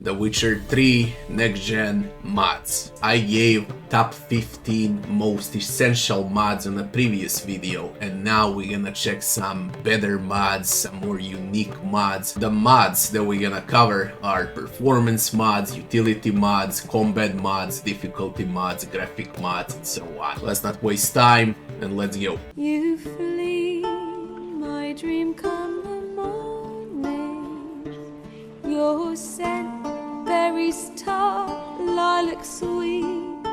The Witcher 3 next-gen mods. I gave top 15 most essential mods on a previous video, and now we're gonna check some better mods, some more unique mods. The mods that we're gonna cover are performance mods, utility mods, combat mods, difficulty mods, graphic mods, and so on. Let's not waste time and let's go. You flee, my dream come the morning. Your scent, berries tart, lilac sweet.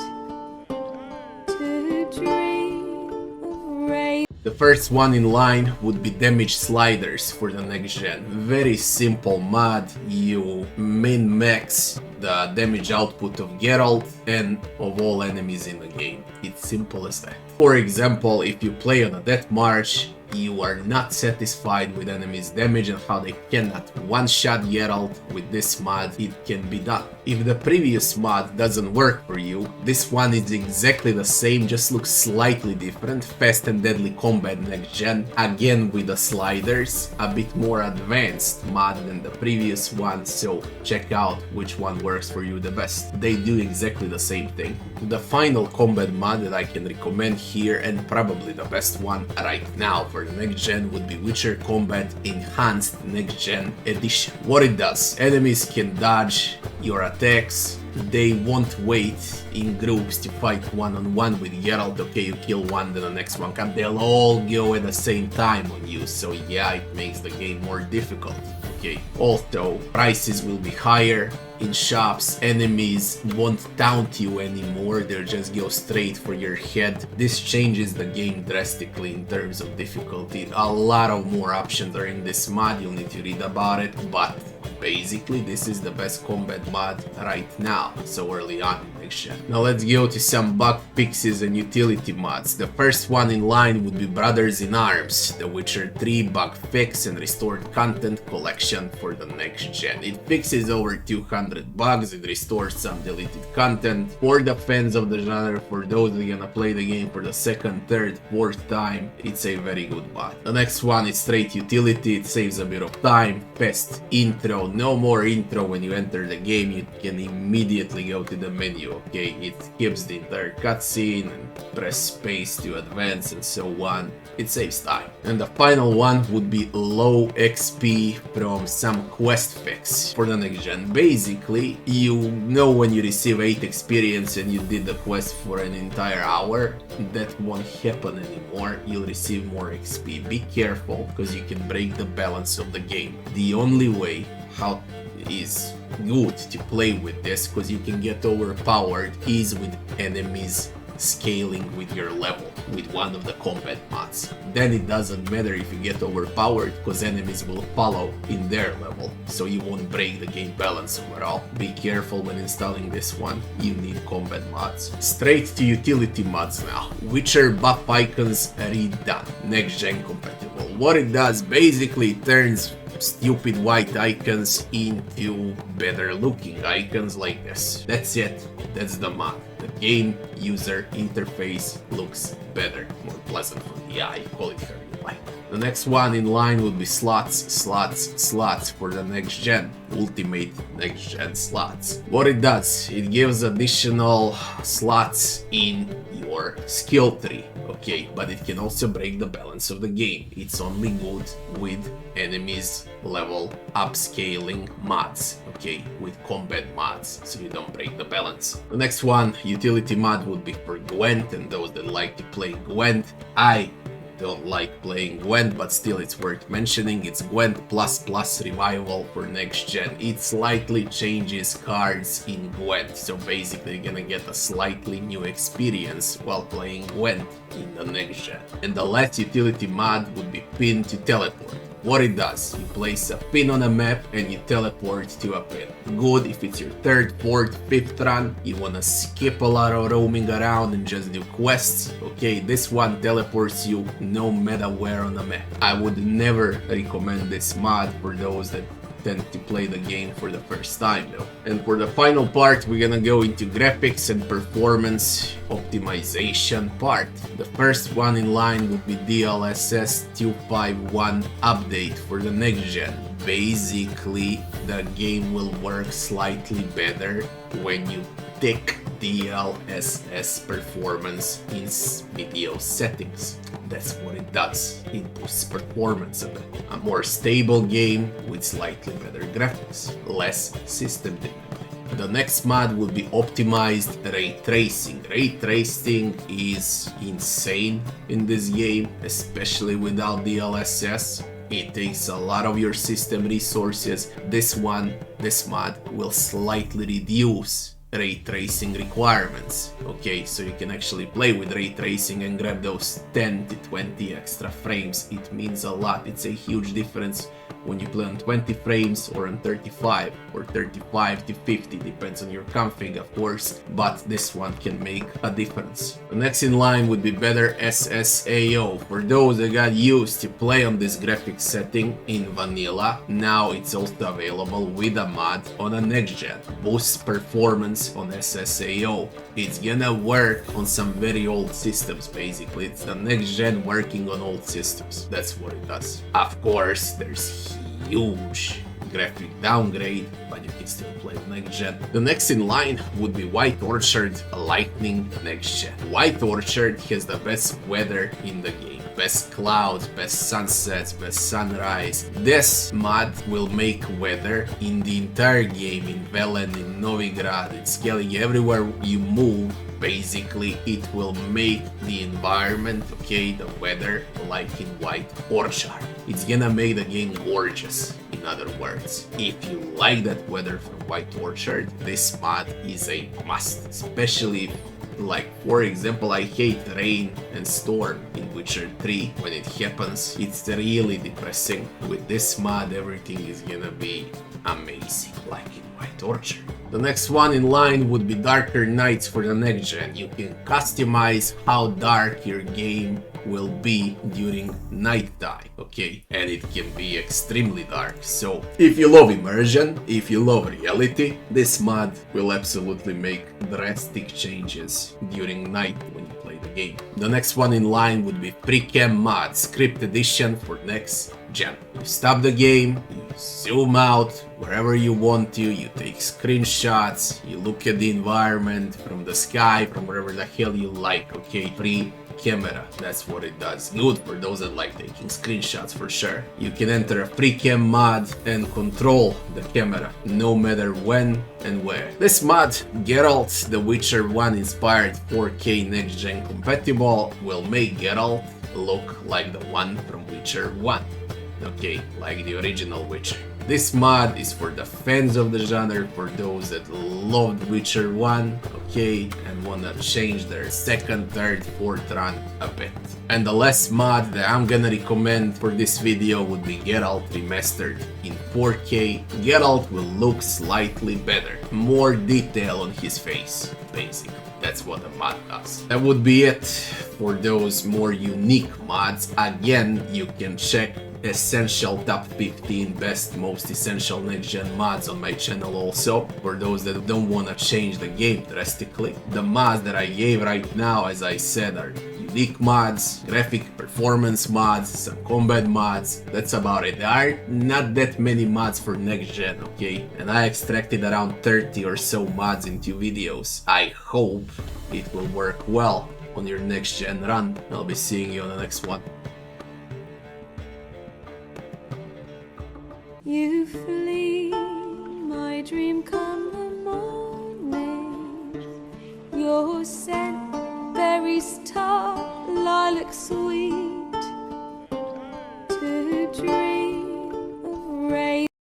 To dream of rain. The first one in line would be damage sliders for the next gen. Very simple mod. You min-max the damage output of Geralt and of all enemies in the game. It's simple as that. For example, if you play on a death march, you are not satisfied with enemies' damage and how they cannot one-shot Geralt, with this mod it can be done. If the previous mod doesn't work for you, this one is exactly the same, just looks slightly different. Fast and deadly combat next gen, again with the sliders, a bit more advanced mod than the previous one, so check out which one works for you the best. They do exactly the same thing. The final combat mod that I can recommend here, and probably the best one right now for the next gen, would be Witcher Combat Enhanced Next Gen Edition. What it does: enemies can dodge your attacks, they won't wait in groups to fight one-on-one with Geralt. Okay, you kill one, then the next one comes, they'll all go at the same time on you, so yeah, it makes the game more difficult. Okay, also prices will be higher in shops, enemies won't taunt you anymore, they'll just go straight for your head. This changes the game drastically in terms of difficulty. A lot of more options are in this mod, you'll need to read about it, but basically this is the best combat mod right now, so early on in next gen. Now let's go to some bug fixes and utility mods. The first one in line would be Brothers in Arms, the Witcher 3 bug fix and restored content collection for the next gen. It fixes over 200 bugs, it restores some deleted content. For the fans of the genre, for those that are gonna play the game for the second, third, fourth time, it's a very good mod. The next one is straight utility, it saves a bit of time. Fast intro, no more intro when you enter the game, you can immediately go to the menu, okay? It skips the entire cutscene and press space to advance and so on. It saves time. And the final one would be low XP from some quest fix for the next gen. Basically, you know when you receive 8 experience and you did the quest for an entire hour, that won't happen anymore. You'll receive more XP. Be careful, because you can break the balance of the game. The only way how is good to play with this, because you can get overpowered, is with enemies scaling with your level with one of the combat mods. Then it doesn't matter if you get overpowered, because enemies will follow in their level, so you won't break the game balance overall. Be careful when installing this one, you need combat mods. Straight to utility mods now. Witcher buff icons redone, next gen compatible. What it does, basically it turns stupid white icons into better looking icons like this. That's it, that's the mod. The game user interface looks better, more pleasant for the eye, call it how you like. The next one in line would be slots for the next gen, ultimate next gen slots. What it does, it gives additional slots in your skill tree, okay, but it can also break the balance of the game. It's only good with enemies level upscaling mods, okay, with combat mods, so you don't break the balance. The next one, utility mod, would be for Gwent and those that like to play Gwent. I don't like playing Gwent, but still it's worth mentioning. It's Gwent ++ revival for next gen. It slightly changes cards in Gwent, so basically you're gonna get a slightly new experience while playing Gwent in the next gen. And the last utility mod would be pin to teleport. What it does, you place a pin on a map and you teleport to a pin. Good if it's your third, fourth, fifth run, you wanna skip a lot of roaming around and just do quests. Okay, this one teleports you no matter where on the map. I would never recommend this mod for those that tend to play the game for the first time though. And for the final part, we're gonna go into graphics and performance. optimization part. The first one in line would be DLSS 251 update for the next gen. Basically, the game will work slightly better when you tick DLSS performance in video settings. That's what it does. It boosts performance a bit. A more stable game with slightly better graphics, less system dependent. The next mod will be optimized ray tracing. Ray tracing is insane in this game, especially without DLSS. It takes a lot of your system resources. This mod will slightly reduce ray tracing requirements. Okay, so you can actually play with ray tracing and grab those 10 to 20 extra frames. It means a lot. It's a huge difference when you play on 20 frames or on 35 or 35 to 50, depends on your config of course, but this one can make a difference. The next in line would be better SSAO. For those that got used to play on this graphics setting in vanilla, now it's also available with a mod on a next gen. Boosts performance on SSAO. It's gonna work on some very old systems basically. It's the next gen working on old systems. That's what it does. Of course, there's huge graphic downgrade, but you can still play next gen. The next in line would be White Orchard Lightning next gen. White Orchard has the best weather in the game. Best clouds, best sunsets, best sunrise. This mod will make weather in the entire game, in Velen, in Novigrad, in Skellige, everywhere you move. Basically, it will make the environment, okay, the weather, like in White Orchard. It's gonna make the game gorgeous, in other words. If you like that weather from White Orchard, this mod is a must, especially like, for example, I hate rain and storm in Witcher 3 when it happens. It's really depressing. With this mod, everything is gonna be amazing, like in White Orchard. The next one in line would be Darker Nights for the next gen. You can customize how dark your game will be during nighttime, okay? And it can be extremely dark. So if you love immersion, if you love reality, this mod will absolutely make drastic changes during night when you play the game. The next one in line would be Precam mod, script edition for next gen. You stop the game, you zoom out wherever you want to, you take screenshots, you look at the environment from the sky, from wherever the hell you like, okay? Pre-camera, that's what it does. Good for those that like taking screenshots for sure. You can enter a pre-cam mod and control the camera, no matter when and where. This mod, Geralt the Witcher 1 inspired 4K next gen compatible, will make Geralt look like the one from Witcher 1. Okay, like the original Witcher. This mod is for the fans of the genre, for those that loved Witcher 1, okay, and wanna change their second, third, fourth run a bit. And the last mod that I'm gonna recommend for this video would be Geralt Remastered in 4K. Geralt will look slightly better, more detail on his face, basically. That's what the mod does. That would be it for those more unique mods. Again, you can check essential top 15 best most essential next gen mods on my channel also, for those that don't want to change the game drastically. The mods that I gave right now, as I said, are unique mods, graphic performance mods, some combat mods. That's about it. There are not that many mods for next gen, okay? And I extracted around 30 or so mods into videos. I hope it will work well on your next gen run. I'll be seeing you on the next one. You flee, my dream come the morning. Your scent, berries tart, lilac sweet.